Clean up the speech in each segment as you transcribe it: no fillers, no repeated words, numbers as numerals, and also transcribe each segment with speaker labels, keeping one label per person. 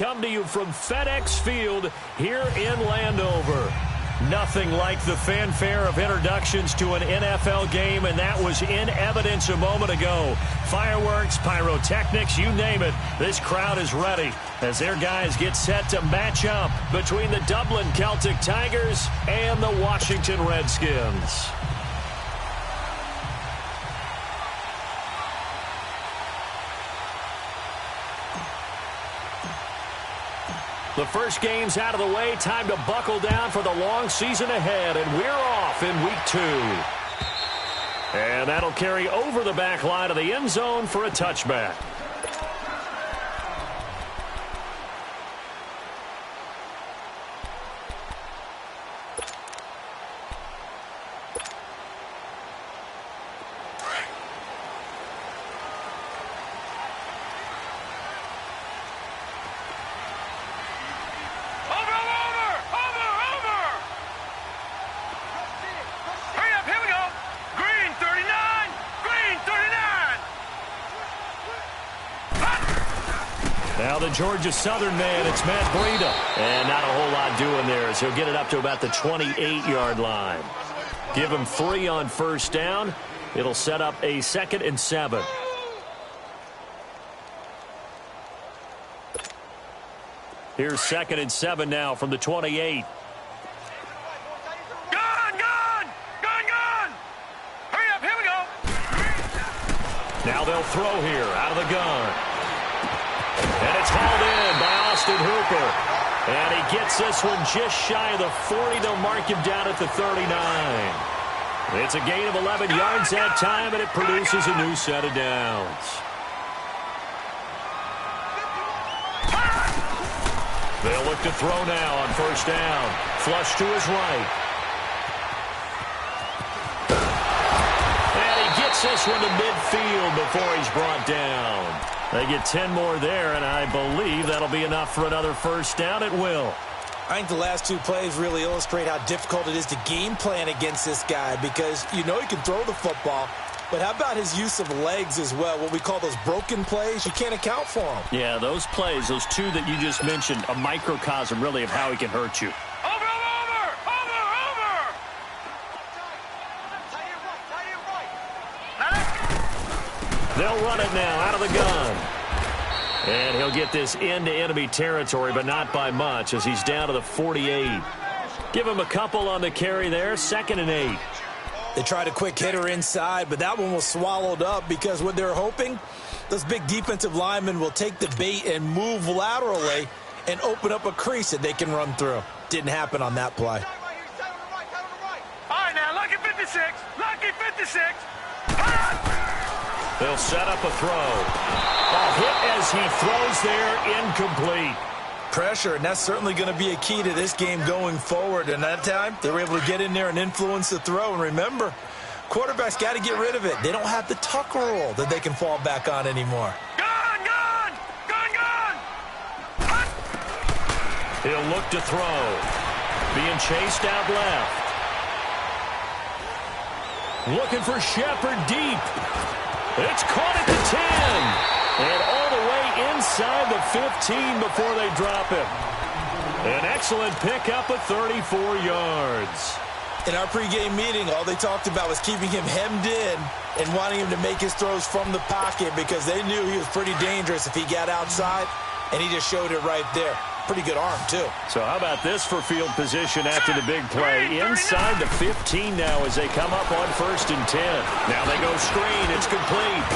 Speaker 1: Come to you from FedEx Field here in Landover. Nothing like the fanfare of introductions to an NFL game, and that was in evidence a moment ago. Fireworks, pyrotechnics, you name it. This crowd is ready as their guys get set to match up between the Dublin Celtic Tigers and the Washington Redskins. The first game's out of the way. Time to buckle down for the long season ahead, and we're off in week 2. And that'll carry over the back line of the end zone for a touchback. Now the Georgia Southern man, it's Matt Breida. And not a whole lot doing there as he'll get it up to about the 28-yard line. Give him 3 on first down. It'll set up a 2nd and 7. Here's 2nd and 7 now from the 28.
Speaker 2: Hurry up, here we go.
Speaker 1: Now they'll throw here out of the gun. And it's hauled in by Austin Hooper. And he gets this one just shy of the 40. They'll mark him down at the 39. It's a gain of 11 yards that time, and it produces a new set of downs. They'll look to throw now on first down. Flush to his right. And he gets this one to midfield before he's brought down. They get 10 more there, and I believe that'll be enough for another first down. It will.
Speaker 3: I think the last 2 plays really illustrate how difficult it is to game plan against this guy because you know he can throw the football, but how about his use of legs as well? What we call those broken plays, you can't account for them.
Speaker 1: Yeah, those plays, those 2 that you just mentioned, a microcosm really of how he can hurt you. They'll run it now out of the gun. And he'll get this into enemy territory, but not by much as he's down to the 48. Give him a couple on the carry there, 2nd and 8.
Speaker 3: They tried a quick hitter inside, but that one was swallowed up because what they're hoping, those big defensive linemen will take the bait and move laterally and open up a crease that they can run through. Didn't happen on that play.
Speaker 2: All right, now, lucky 56. Lucky 56.
Speaker 1: They'll set up a throw. A hit as he throws there, incomplete.
Speaker 3: Pressure, and that's certainly going to be a key to this game going forward. And that time, they were able to get in there and influence the throw. And remember, quarterbacks got to get rid of it. They don't have the tuck rule that they can fall back on anymore.
Speaker 2: Gun!
Speaker 1: He'll look to throw. Being chased out left. Looking for Shepard deep. It's caught at the 10. And all the way inside the 15 before they drop him. An excellent pickup of 34 yards.
Speaker 3: In our pregame meeting, all they talked about was keeping him hemmed in and wanting him to make his throws from the pocket because they knew he was pretty dangerous if he got outside, and he just showed it right there. Pretty good arm, too.
Speaker 1: So how about this for field position after the big play? Inside the 15 now as they come up on 1st and 10. Now they go screen. It's complete.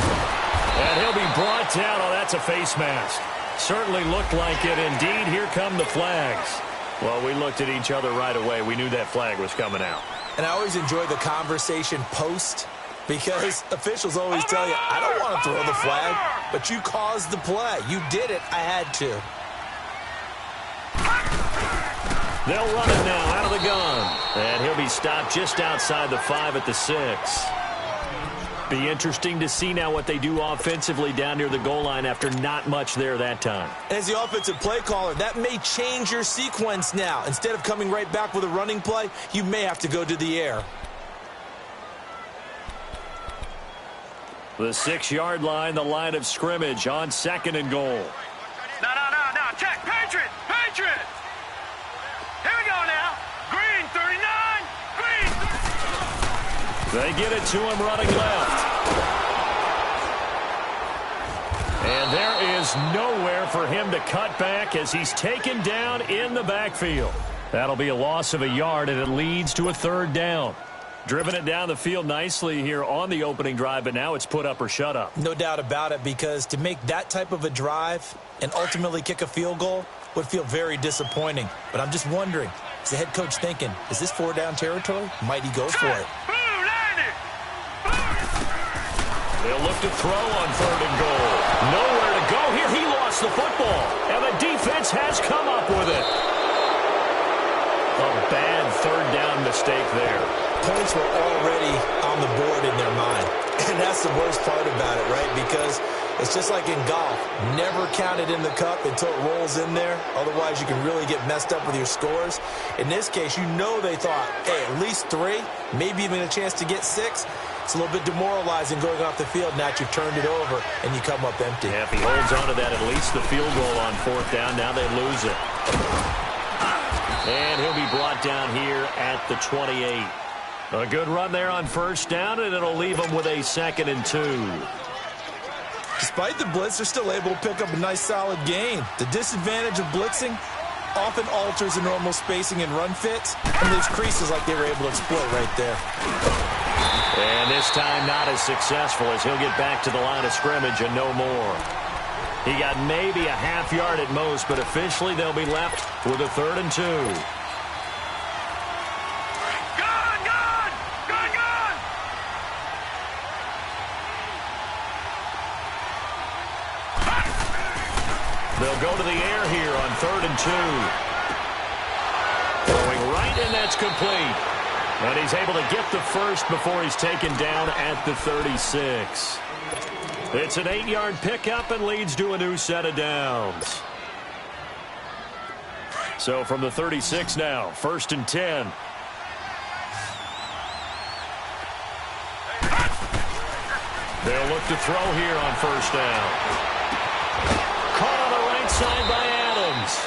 Speaker 1: And he'll be brought down. Oh, that's a face mask. Certainly looked like it. Indeed, here come the flags. Well, we looked at each other right away. We knew that flag was coming out.
Speaker 3: And I always enjoy the conversation post because officials always tell you, I don't want to throw the flag, but you caused the play. You did it. I had to.
Speaker 1: They'll run it now out of the gun. And he'll be stopped just outside the 5 at the 6. Be interesting to see now what they do offensively down near the goal line after not much there that time.
Speaker 3: As the offensive play caller, that may change your sequence now. Instead of coming right back with a running play, you may have to go to the air.
Speaker 1: The 6-yard line, the line of scrimmage on 2nd and goal.
Speaker 2: No. Check. Pay
Speaker 1: They get it to him running left. And there is nowhere for him to cut back as he's taken down in the backfield. That'll be a loss of a yard, and it leads to a third down. Driven it down the field nicely here on the opening drive, but now it's put up or shut up.
Speaker 3: No doubt about it, because to make that type of a drive and ultimately kick a field goal would feel very disappointing. But I'm just wondering, is the head coach thinking, is this 4-down territory? Might he go for it?
Speaker 1: They'll look to throw on 3rd and goal. Nowhere to go here. He lost the football, and the defense has come up with it. A bad 3rd down mistake there.
Speaker 3: Points were already on the board in their mind. And that's the worst part about it, right? Because it's just like in golf. Never count it in the cup until it rolls in there. Otherwise, you can really get messed up with your scores. In this case, you know they thought, hey, at least 3, maybe even a chance to get 6. It's a little bit demoralizing going off the field. Now you've turned it over, and you come up empty.
Speaker 1: Yeah, if he holds on to that, at least the field goal on 4th down. Now they lose it. And he'll be brought down here at the 28. A good run there on 1st down, and it'll leave them with a 2nd and 2.
Speaker 3: Despite the blitz, they're still able to pick up a nice, solid gain. The disadvantage of blitzing often alters the normal spacing and run fits, and leaves creases like they were able to exploit right there.
Speaker 1: And this time not as successful as he'll get back to the line of scrimmage and no more. He got maybe a half yard at most, but officially they'll be left with a 3rd and 2. They'll go to the air here on 3rd and 2. Throwing right, and that's complete. And he's able to get the first before he's taken down at the 36. It's an 8-yard pickup and leads to a new set of downs. So from the 36 now, 1st and 10. They'll look to throw here on 1st down. Caught on the right side by Adams.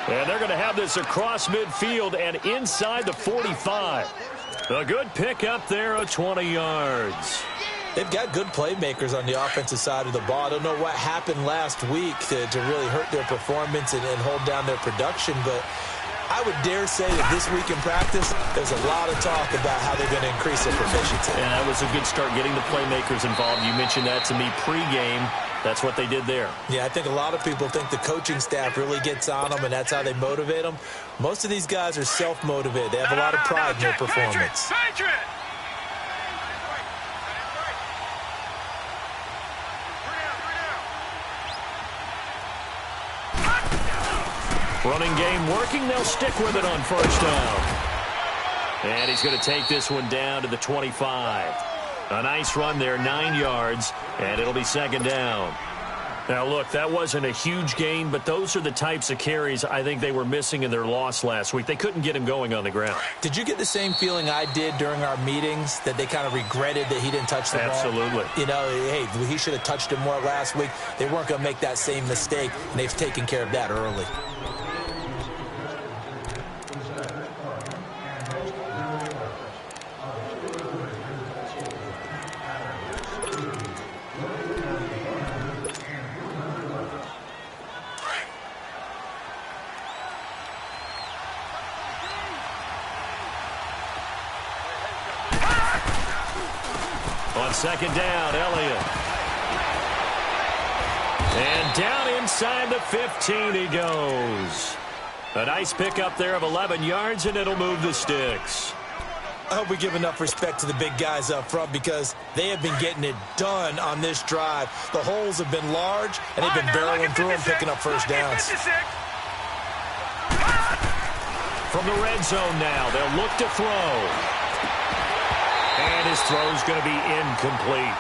Speaker 1: And they're going to have this across midfield and inside the 45. A good pickup there of 20 yards.
Speaker 3: They've got good playmakers on the offensive side of the ball. I don't know what happened last week to really hurt their performance and hold down their production, but I would dare say that this week in practice, there's a lot of talk about how they're going to increase their proficiency.
Speaker 1: And that was a good start, getting the playmakers involved. You mentioned that to me pregame. That's what they did there.
Speaker 3: Yeah, I think a lot of people think the coaching staff really gets on them, and that's how they motivate them. Most of these guys are self-motivated. They have a lot of pride in their performance.
Speaker 1: Running game working. They'll stick with it on 1st down. And he's going to take this one down to the 25. A nice run there, 9 yards, and it'll be 2nd down. Now, look, that wasn't a huge gain, but those are the types of carries I think they were missing in their loss last week. They couldn't get him going on the ground.
Speaker 3: Did you get the same feeling I did during our meetings, that they kind of regretted that he didn't touch the ball?
Speaker 1: Absolutely.
Speaker 3: You know, hey, he should have touched it more last week. They weren't going to make that same mistake, and they've taken care of that early.
Speaker 1: On 2nd down, Elliott. And down inside the 15 he goes. A nice pickup there of 11 yards, and it'll move the sticks.
Speaker 3: I hope we give enough respect to the big guys up front, because they have been getting it done on this drive. The holes have been large, and they've been barreling through them, picking up 1st downs.
Speaker 1: From the red zone now, they'll look to throw. And his throw's going to be incomplete.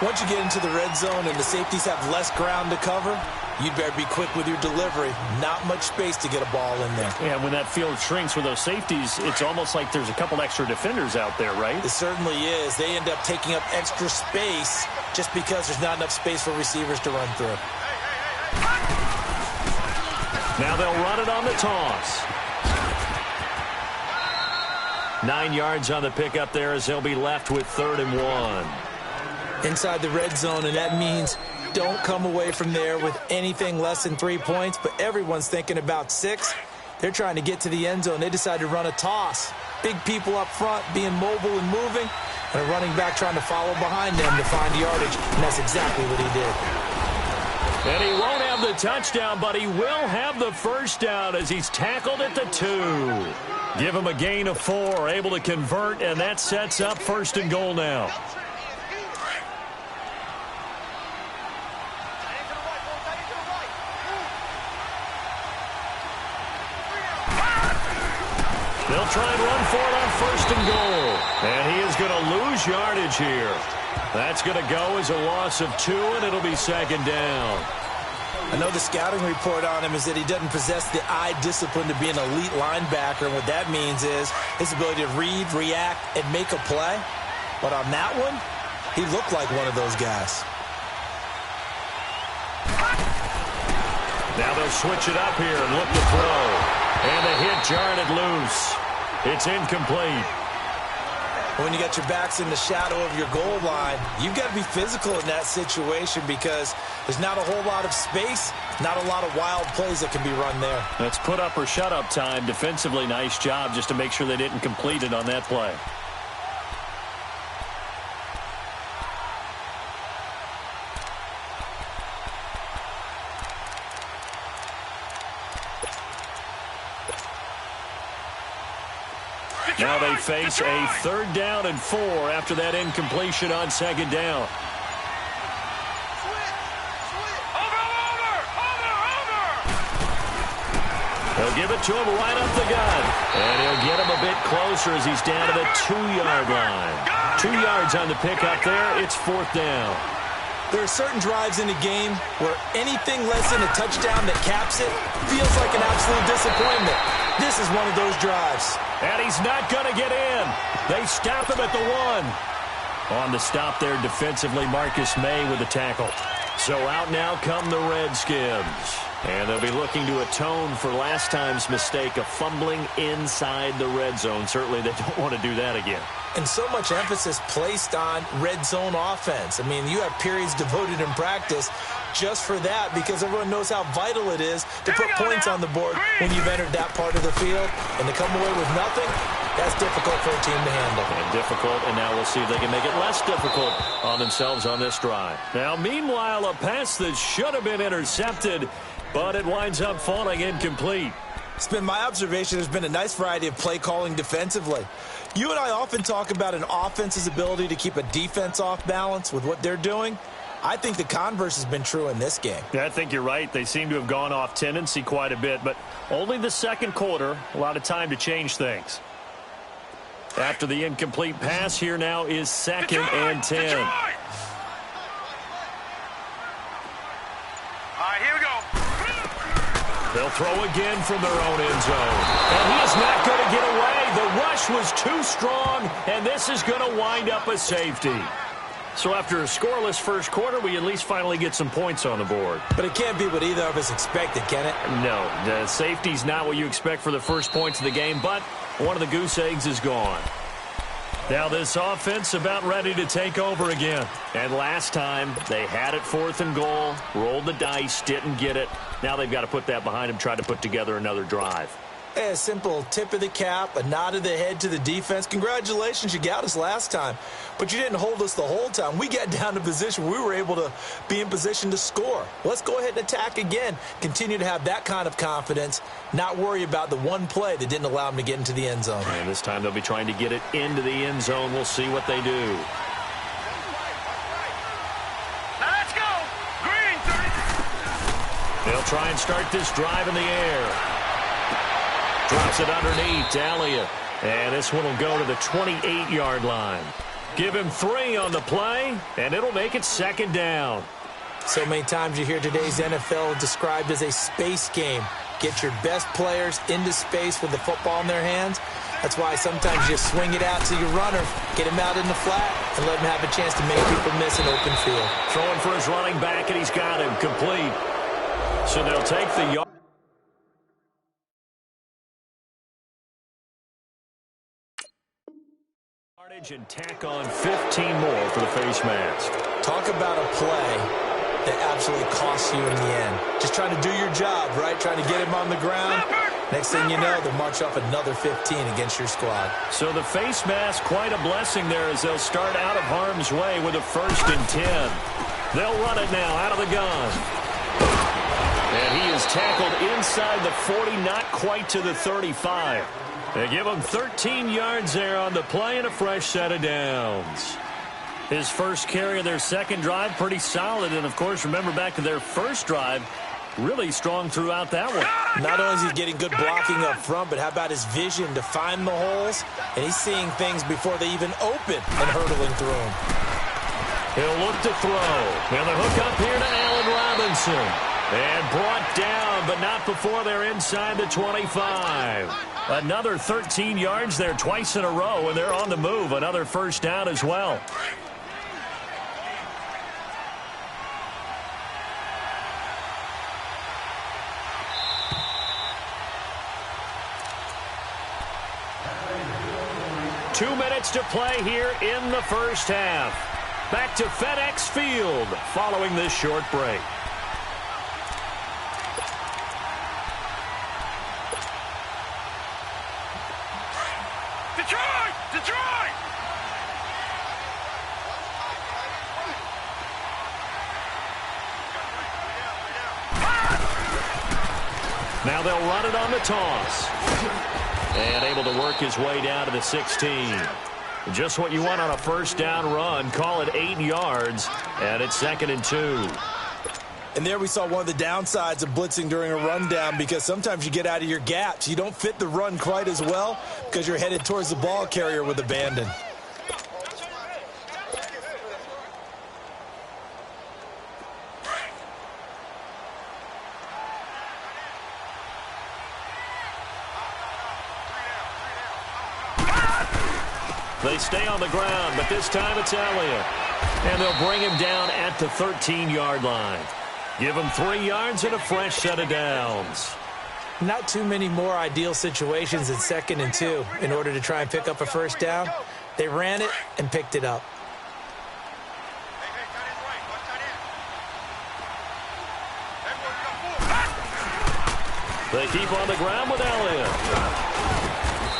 Speaker 3: Once you get into the red zone and the safeties have less ground to cover, you'd better be quick with your delivery. Not much space to get a ball in there.
Speaker 1: Yeah, when that field shrinks with those safeties, it's almost like there's a couple extra defenders out there, right?
Speaker 3: It certainly is. They end up taking up extra space just because there's not enough space for receivers to run through. Now
Speaker 1: they'll run it on the toss. 9 yards on the pickup there as they'll be left with 3rd and 1.
Speaker 3: Inside the red zone, and that means don't come away from there with anything less than 3 points, but everyone's thinking about 6. They're trying to get to the end zone. They decide to run a toss. Big people up front being mobile and moving, and a running back trying to follow behind them to find yardage, and that's exactly what he did.
Speaker 1: And he won't have the touchdown, but he will have the first down as he's tackled at the 2. Give him a gain of 4, able to convert, and that sets up 1st and goal now. They'll try and run for it on 1st and goal. And he is going to lose yardage here. That's going to go as a loss of 2, and it'll be 2nd down.
Speaker 3: I know the scouting report on him is that he doesn't possess the eye discipline to be an elite linebacker, and what that means is his ability to read, react, and make a play. But on that one, he looked like one of those guys.
Speaker 1: Now they'll switch it up here and look to throw. And the hit jarred it loose. It's incomplete.
Speaker 3: When you got your backs in the shadow of your goal line, you've got to be physical in that situation because there's not a whole lot of space, not a lot of wild plays that can be run there.
Speaker 1: That's put up or shut up time. Defensively, nice job just to make sure they didn't complete it on that play. Now they face a 3rd down and 4 after that incompletion on 2nd down. They'll give it to him right up the gut. And he'll get him a bit closer as he's down to the 2-yard line. 2 yards on the pickup there. It's 4th down.
Speaker 3: There are certain drives in the game where anything less than a touchdown that caps it feels like an absolute disappointment. This is one of those drives.
Speaker 1: And he's not going to get in. They stop him at the 1. On the stop there defensively, Marcus May with the tackle. So out now come the Redskins. And they'll be looking to atone for last time's mistake of fumbling inside the red zone. Certainly they don't want to do that again.
Speaker 3: And so much emphasis placed on red zone offense. I mean, you have periods devoted in practice just for that because everyone knows how vital it is to put points on the board when you've entered that part of the field. And to come away with nothing, that's difficult for a team to handle.
Speaker 1: And difficult, and now we'll see if they can make it less difficult on themselves on this drive. Now, meanwhile, a pass that should have been intercepted, but it winds up falling incomplete.
Speaker 3: It's been my observation there's been a nice variety of play calling defensively. You and I often talk about an offense's ability to keep a defense off balance with what they're doing. I think the converse has been true in this game.
Speaker 1: Yeah, I think you're right. They seem to have gone off tendency quite a bit, but only the 2nd quarter, a lot of time to change things. After the incomplete pass, here now is 2nd and 10.
Speaker 2: All right, here we go.
Speaker 1: They'll throw again from their own end zone. And he is not going to get away. The rush was too strong, and this is going to wind up a safety. So after a scoreless 1st quarter, we at least finally get some points on the board.
Speaker 3: But it can't be what either of us expected, can it?
Speaker 1: No, the safety's not what you expect for the first points of the game, but one of the goose eggs is gone. Now this offense about ready to take over again. And last time, they had it 4th and goal, rolled the dice, didn't get it. Now they've got to put that behind them, try to put together another drive.
Speaker 3: A simple tip of the cap, a nod of the head to the defense. Congratulations, you got us last time. But you didn't hold us the whole time. We got down to position where we were able to be in position to score. Let's go ahead and attack again. Continue to have that kind of confidence, not worry about the one play that didn't allow them to get into the end zone.
Speaker 1: And this time they'll be trying to get it into the end zone. We'll see what they do.
Speaker 2: Now let's go. Green, 30.
Speaker 1: They'll try and start this drive in the air. Drops it underneath to Elliott. And this one will go to the 28-yard line. Give him 3 on the play, and it'll make it 2nd down.
Speaker 3: So many times you hear today's NFL described as a space game. Get your best players into space with the football in their hands. That's why sometimes you swing it out to your runner, get him out in the flat, and let him have a chance to make people miss an open field.
Speaker 1: Throwing for his running back, and he's got him complete. So they'll take the yard. And tack on 15 more for the face mask.
Speaker 3: Talk about a play that absolutely costs you in the end. Just trying to do your job, right? Trying to get him on the ground. Next thing you know, they'll march off another 15 against your squad. So the face mask, quite a blessing there as they'll start out of harm's way with a 1st and 10. They'll run it now out of the gun. And he is tackled inside the 40, not quite to the 35. They give him 13 yards there on the play and a fresh set of downs. His first carry of their second drive, pretty solid. And, of course, remember back to their first drive, really strong throughout that one. Not only is he getting good blocking up front, but how about his vision to find the holes? And he's seeing things before they even open and hurdling through them. He'll look to throw. And the hook up here to Allen Robinson. And brought down, but not before they're inside the 25. Another 13 yards there twice in a row, and they're on the move. Another first down as well. Two minutes to play here in the first half. Back to FedEx Field following this short break.
Speaker 2: Detroit!
Speaker 1: Now they'll run it on the toss. And able to work his way down to the 16. Just what you want on a first down run. Call it 8 yards. And it's 2nd and 2. And there we saw one of the downsides of blitzing during a rundown, because sometimes you get out of your gaps. You don't fit the run quite as well because you're headed towards the ball carrier with abandon. They stay on the ground, but this time it's Elliott. And they'll bring him down at the 13-yard line. Give him 3 yards and a fresh set of downs. Not too many more ideal situations in 2nd and 2 in order to try and pick up a first down. They ran it and picked it up. They keep on the ground with Elliott.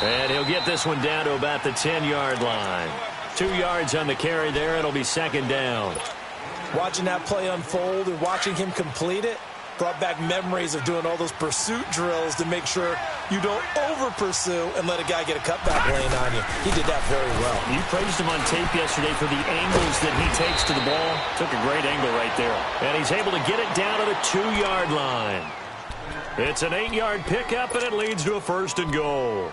Speaker 1: And he'll get this one down to about the 10-yard line. 2 yards on the carry there. It'll be 2nd down. Watching that play unfold and watching him complete it brought back memories of doing all those pursuit drills to make sure you don't over-pursue and let a guy get a cutback lane on you. He did that very well. You praised him on tape yesterday for the angles that he takes to the ball. Took a great angle right there. And he's able to get it down to the 2-yard line. It's an 8-yard pickup, and it leads to a 1st and goal.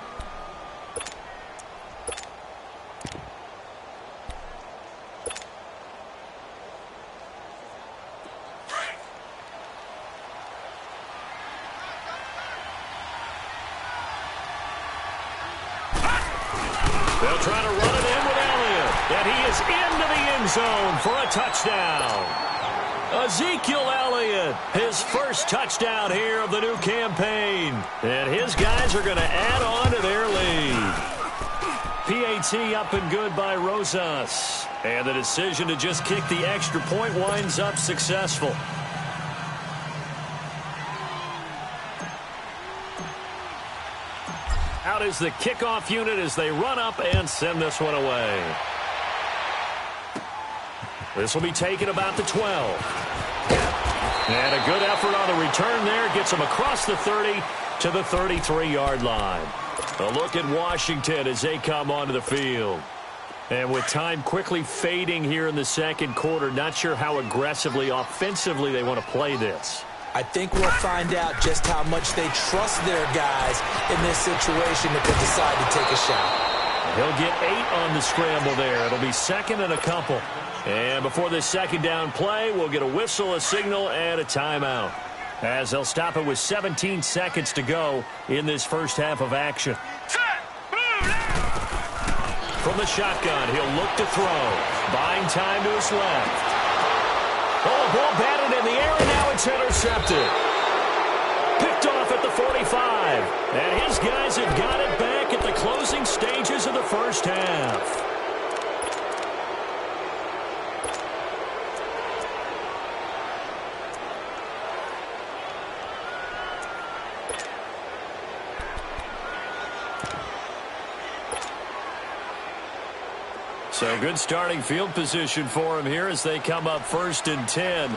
Speaker 1: They'll try to run it in with Elliott. And he is into the end zone for a touchdown. Ezekiel Elliott, his first touchdown here of the new campaign. And his guys are going to add on to their lead. PAT up and good by Rosas. And the decision to just kick the extra point winds up successful. Out is the kickoff unit as they run up and send this one away. This will be taken about the 12. And a good effort on the return there. Gets them across the 30 to the 33-yard line. A look at Washington as they come onto the field. And with time quickly fading here in the second quarter, not sure how aggressively, offensively they want to play this. I think we'll find out just how much they trust their guys in this situation if they decide to take a shot. He'll get 8 on the scramble there. It'll be 2nd and a couple. And before this second down play, we'll get a whistle, a signal, and a timeout, as they'll stop it with 17 seconds to go in this first half of action. From the shotgun, he'll look to throw. Buying time to his left. Oh, ball batted in the air, and now it's intercepted. Picked off at the 45. And his guys have got it back at the closing stages of the first half. So good starting field position for him here as they come up 1st and 10.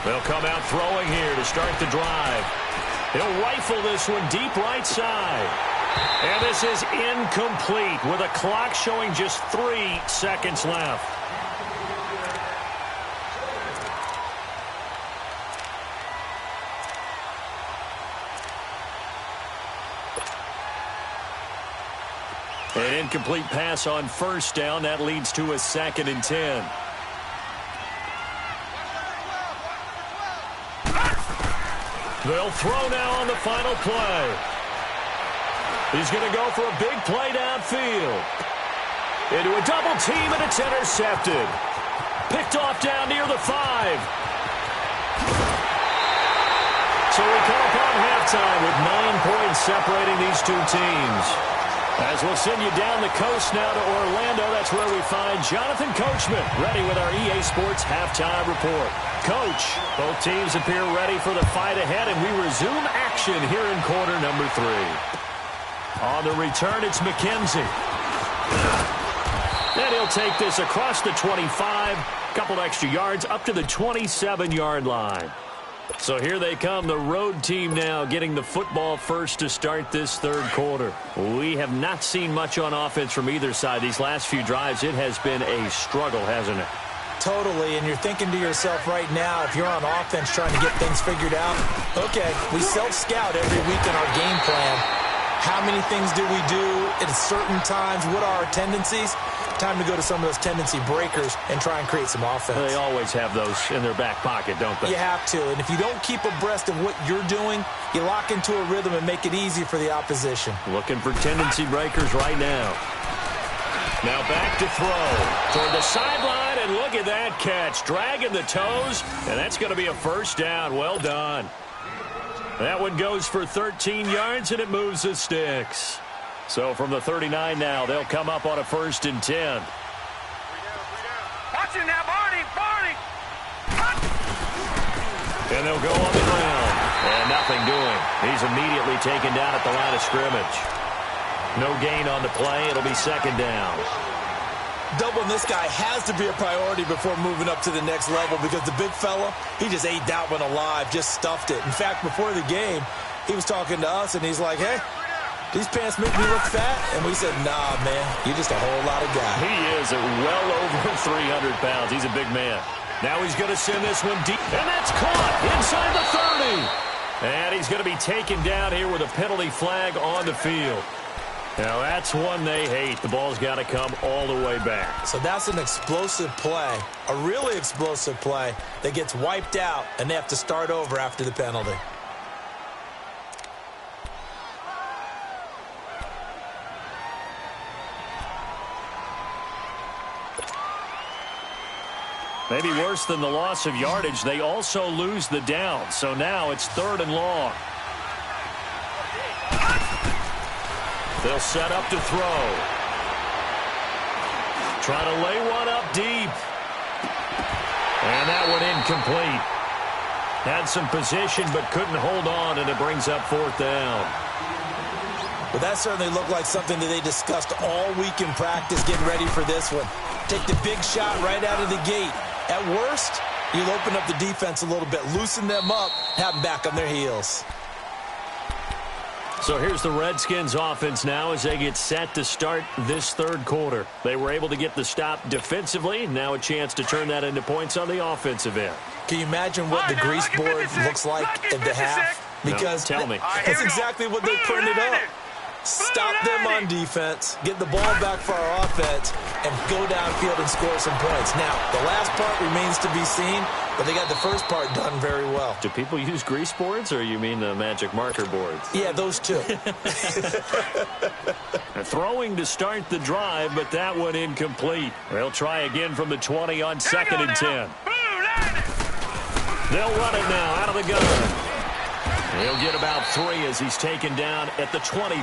Speaker 1: They'll come out throwing here to start the drive. He'll rifle this one deep right side. And this is incomplete with a clock showing just 3 seconds left. An incomplete pass on 1st down. That leads to a 2nd and 10. They'll throw now on the final play. He's going to go for a big play downfield. Into a double team, and it's intercepted. Picked off down near the 5. So we come upon halftime with 9 points separating these two teams. As we'll send you down the coast now to Orlando, that's where we find Jonathan Coachman, ready with our EA Sports Halftime Report. Coach, both teams appear ready for the fight ahead, and we resume action here in quarter number 3. On the return, it's McKenzie. And he'll take this across the 25, couple extra yards up to the 27-yard line. So here they come, the road team now getting the football first to start this 3rd quarter. We have not seen much on offense from either side. These last few drives, it has been a struggle, hasn't it?
Speaker 3: Totally, and you're thinking to yourself right now, if you're on offense trying to get things figured out, okay, we self-scout every week in our game plan. How many things do we do at certain times? What are our tendencies? Time to go to some of those tendency breakers and try and create some offense.
Speaker 1: They always have those in their back pocket, don't they?
Speaker 3: You have to, and if you don't keep abreast of what you're doing, you lock into a rhythm and make it easy for the opposition.
Speaker 1: Looking for tendency breakers right now. Now back to throw toward the sideline, and look at that catch. Dragging the toes, and that's going to be a 1st down. Well done. That one goes for 13 yards, and it moves the sticks. So from the 39 now, they'll come up on a 1st and 10.
Speaker 2: Watch it now, Barney!
Speaker 1: And they'll go on the ground. And nothing doing. He's immediately taken down at the line of scrimmage. No gain on the play. It'll be 2nd down.
Speaker 3: Doubling this guy has to be a priority before moving up to the next level because the big fella, he just ate that one alive, just stuffed it. In fact, before the game, he was talking to us, and he's like, hey, these pants make me look fat? And we said, nah, man, you're just a whole lot of guy.
Speaker 1: He is at well over 300 pounds. He's a big man. Now he's going to send this one deep, and that's caught inside the 30. And he's going to be taken down here with a penalty flag on the field. Now that's one they hate. The ball's got to come all the way back.
Speaker 3: So that's an explosive play, a really explosive play that gets wiped out, and they have to start over after the penalty.
Speaker 1: Maybe worse than the loss of yardage, they also lose the down. So now it's 3rd and long. They'll set up to throw. Try to lay one up deep. And that one incomplete. Had some position but couldn't hold on, and it brings up 4th down.
Speaker 3: Well, that certainly looked like something that they discussed all week in practice getting ready for this one. Take the big shot right out of the gate. At worst, you'll open up the defense a little bit, loosen them up, have them back on their heels.
Speaker 1: So here's the Redskins offense now as they get set to start this 3rd quarter. They were able to get the stop defensively. Now a chance to turn that into points on the offensive end.
Speaker 3: Can you imagine what the grease board looks like at the half? Because
Speaker 1: no, tell me.
Speaker 3: That's exactly what they printed up. Stop them on defense, get the ball back for our offense, and go downfield and score some points. Now, the last part remains to be seen, but they got the first part done very well.
Speaker 1: Do people use grease boards, or you mean the magic marker boards?
Speaker 3: Yeah, those two.
Speaker 1: Throwing to start the drive, but that one incomplete. They'll try again from the 20 on 2nd and 10. They'll run it now out of the gun. He'll get about 3 as he's taken down at the 23.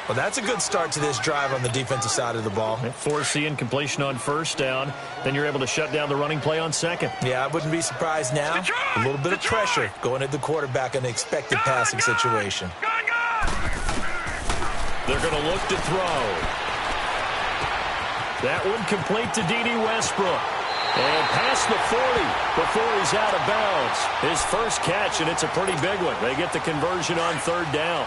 Speaker 3: Well, that's a good start to this drive on the defensive side of the ball.
Speaker 1: Force the incompletion on 1st down. Then you're able to shut down the running play on 2nd.
Speaker 3: Yeah, I wouldn't be surprised now. A little bit of pressure going at the quarterback in an expected passing situation.
Speaker 1: They're going to look to throw. That one complete to D.D. Westbrook. And past the 40 before he's out of bounds. His first catch, and it's a pretty big one. They get the conversion on third down.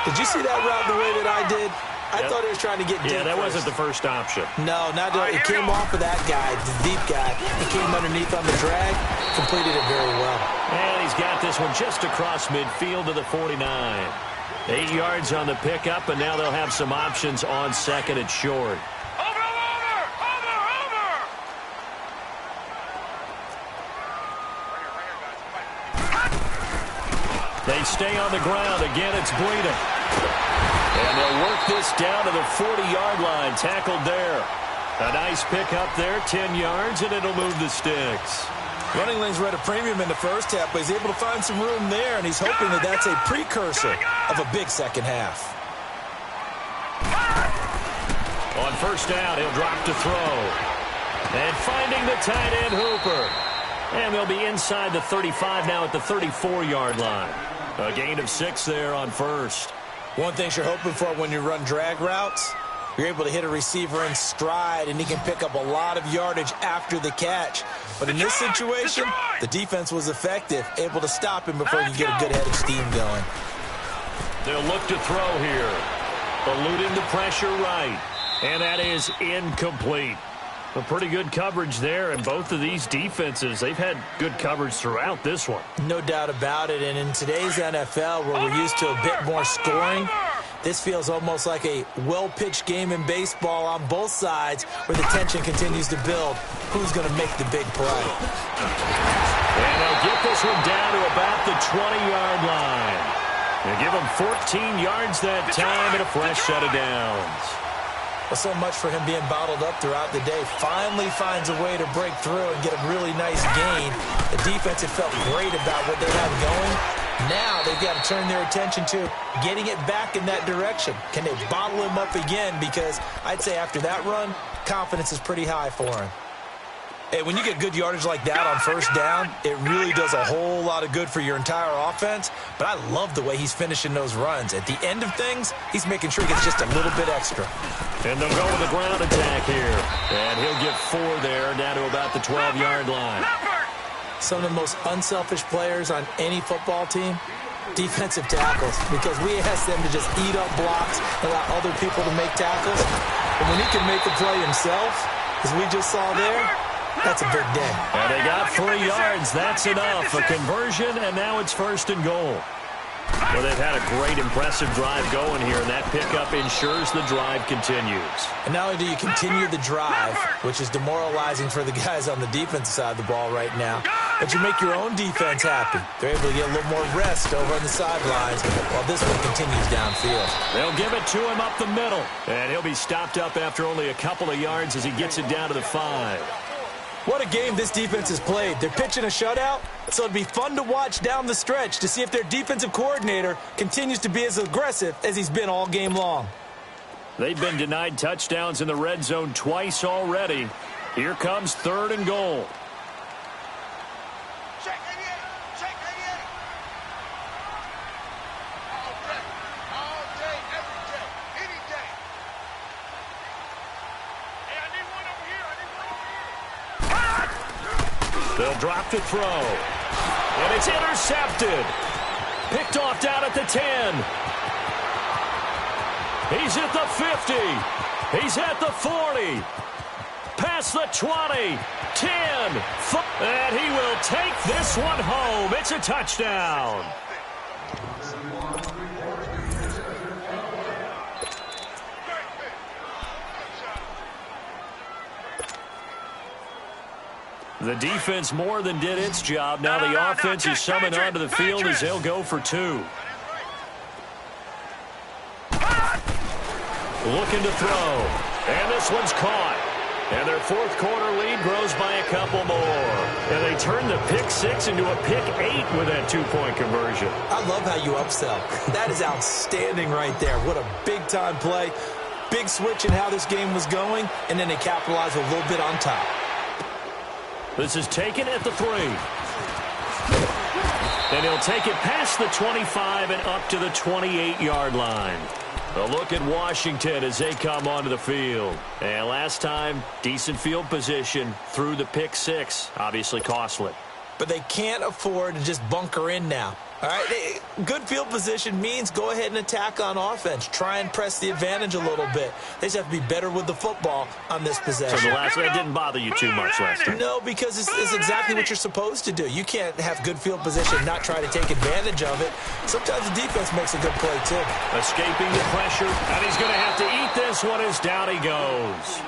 Speaker 3: Did you see that route the way that I did? I thought he was trying to get deep.
Speaker 1: Yeah, that wasn't the first option.
Speaker 3: No, not right, it came off of that guy, the deep guy. He came underneath on the drag, completed it very well.
Speaker 1: And he's got this one just across midfield to the 49. 8 yards on the pickup, and now they'll have some options on second and short. They stay on the ground. Again, it's Breeden. And they'll work this down to the 40-yard line. Tackled there. A nice pickup there, 10 yards, and it'll move the sticks.
Speaker 3: Running lanes were at a premium in the first half, but he's able to find some room there, and he's hoping that that's a precursor of a big second half.
Speaker 1: On first down, he'll drop to throw. And finding the tight end, Hooper. And they'll be inside the 35 now at the 34-yard line. A gain of 6 there on first.
Speaker 3: One thing you're hoping for when you run drag routes, you're able to hit a receiver in stride, and he can pick up a lot of yardage after the catch. But in this situation, the defense was effective, able to stop him before you get a good head of steam going.
Speaker 1: They'll look to throw here. Eluding the pressure right. And that is incomplete. A pretty good coverage there, and both of these defenses, they've had good coverage throughout this one.
Speaker 3: No doubt about it, and in today's NFL, where we're used to a bit more scoring, this feels almost like a well-pitched game in baseball on both sides, where the tension continues to build. Who's going to make the big play?
Speaker 1: And they'll get this one down to about the 20-yard line. They'll give him 14 yards that time and a fresh set of downs.
Speaker 3: Well, so much for him being bottled up throughout the day. Finally finds a way to break through and get a really nice gain. The defense had felt great about what they had going. Now they've got to turn their attention to getting it back in that direction. Can they bottle him up again? Because I'd say after that run, confidence is pretty high for him. Hey, when you get good yardage like that on first down, it really does a whole lot of good for your entire offense. But I love the way he's finishing those runs. At the end of things, he's making sure he gets just a little bit extra.
Speaker 1: And they'll go with the ground attack here. And he'll get 4 there, down to about the 12-yard line.
Speaker 3: Some of the most unselfish players on any football team, defensive tackles. Because we ask them to just eat up blocks, allow other people to make tackles. And when he can make a play himself, as we just saw there, that's a big day.
Speaker 1: And they got 3 yards. That's enough. A conversion, and now it's first and goal. Well, they've had a great, impressive drive going here, and that pickup ensures the drive continues.
Speaker 3: And not only do you continue the drive, which is demoralizing for the guys on the defensive side of the ball right now, but you make your own defense happy. They're able to get a little more rest over on the sidelines while this one continues downfield.
Speaker 1: They'll give it to him up the middle, and he'll be stopped up after only a couple of yards as he gets it down to the 5.
Speaker 3: What a game this defense has played. They're pitching a shutout, so it'd be fun to watch down the stretch to see if their defensive coordinator continues to be as aggressive as he's been all game long.
Speaker 1: They've been denied touchdowns in the red zone twice already. Here comes 3rd and goal.
Speaker 2: Check 88. Check 88. All day, every day, any day. Hey, I need one over here.
Speaker 1: They'll drop to throw. And it's intercepted. Picked off down at the 10. He's at the 50. He's at the 40. Past the 20. 10. And he will take this one home. It's a touchdown. The defense more than did its job. Now the offense is summoned onto the field as they'll go for 2. Looking to throw. And this one's caught. And their 4th quarter lead grows by a couple more. And they turn the pick 6 into a pick 8 with that 2-point conversion.
Speaker 3: I love how you upsell. That is outstanding right there. What a big-time play. Big switch in how this game was going, and then they capitalize a little bit on top.
Speaker 1: This is taken at the 3. And he'll take it past the 25 and up to the 28-yard line. A look at Washington as they come onto the field. And last time, decent field position through the pick six. Obviously costly.
Speaker 3: But they can't afford to just bunker in now. All right, good field position means go ahead and attack on offense. Try and press the advantage a little bit. They just have to be better with the football on this possession.
Speaker 1: So the last one didn't bother you too much last time?
Speaker 3: No, because it's exactly what you're supposed to do. You can't have good field position and not try to take advantage of it. Sometimes the defense makes a good play, too.
Speaker 1: Escaping the pressure, and he's going to have to eat this one as down he goes.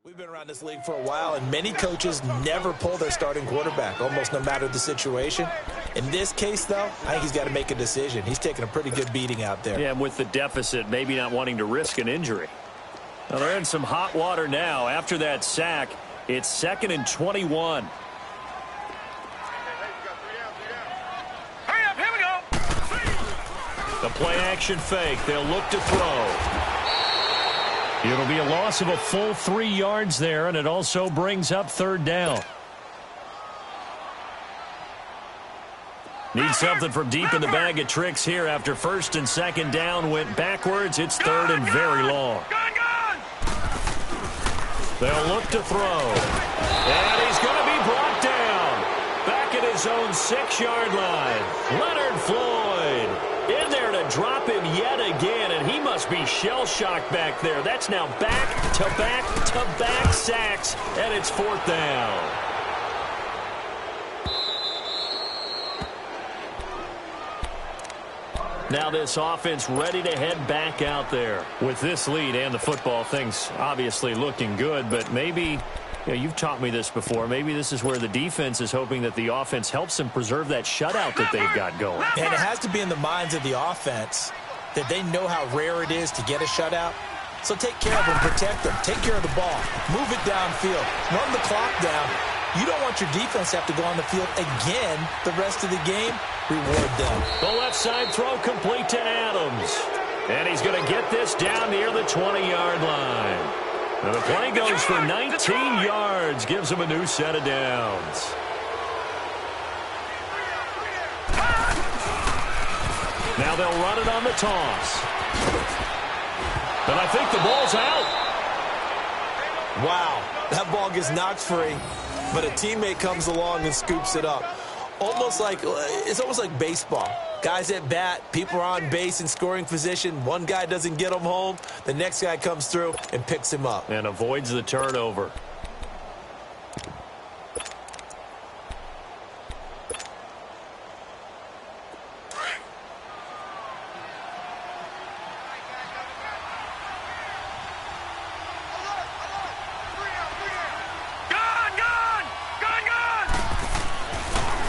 Speaker 3: We've been around this league for a while, and many coaches never pull their starting quarterback, almost no matter the situation. In this case, though, I think he's got to make a decision. He's taking a pretty good beating out there.
Speaker 1: Yeah, and with the deficit, maybe not wanting to risk an injury. Now, they're in some hot water now. After that sack, it's 2nd and 21.
Speaker 2: Hurry up, here we go.
Speaker 1: The play-action fake. They'll look to throw. It'll be a loss of a full 3 yards there, and it also brings up 3rd down. Need something from deep in the bag of tricks here after 1st and 2nd down went backwards. It's 3rd and very long. They'll look to throw. And he's going to be brought down. Back at his own 6-yard line. Leonard Floyd in there to drop him yet again, and he must be shell-shocked back there. That's now back-to-back-to-back sacks, and it's 4th down. Now this offense ready to head back out there. With this lead and the football, things obviously looking good, but maybe, you've taught me this before, maybe this is where the defense is hoping that the offense helps them preserve that shutout that they've got going.
Speaker 3: And it has to be in the minds of the offense that they know how rare it is to get a shutout. So take care of them, protect them, take care of the ball, move it downfield, run the clock down. You don't want your defense to have to go on the field again the rest of the game. Reward them.
Speaker 1: The left side throw complete to Adams. And he's going to get this down near the 20-yard line. Now the play goes for 19 yards, gives him a new set of downs. Now they'll run it on the toss. And I think the ball's out.
Speaker 3: Wow, that ball gets knocked free, but a teammate comes along and scoops it up. It's almost like baseball. Guys at bat, people are on base in scoring position. One guy doesn't get him home. The next guy comes through and picks him up.
Speaker 1: And avoids the turnover.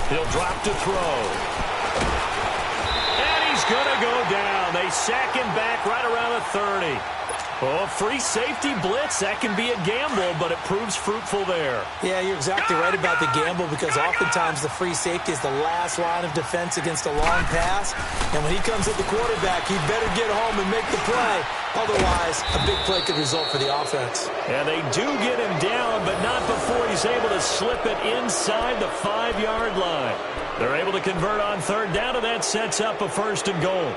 Speaker 1: He'll drop to throw. And he's going to go down. They sack him back right around the 30. Oh, free safety blitz. That can be a gamble, but it proves fruitful there.
Speaker 3: Yeah, you're exactly right about the gamble because oftentimes the free safety is the last line of defense against a long pass. And when he comes at the quarterback, he better get home and make the play. Otherwise, a big play could result for the offense.
Speaker 1: And they do get him down, but not before he's able to slip it inside the 5-yard line. They're able to convert on 3rd down, and that sets up a 1st and goal.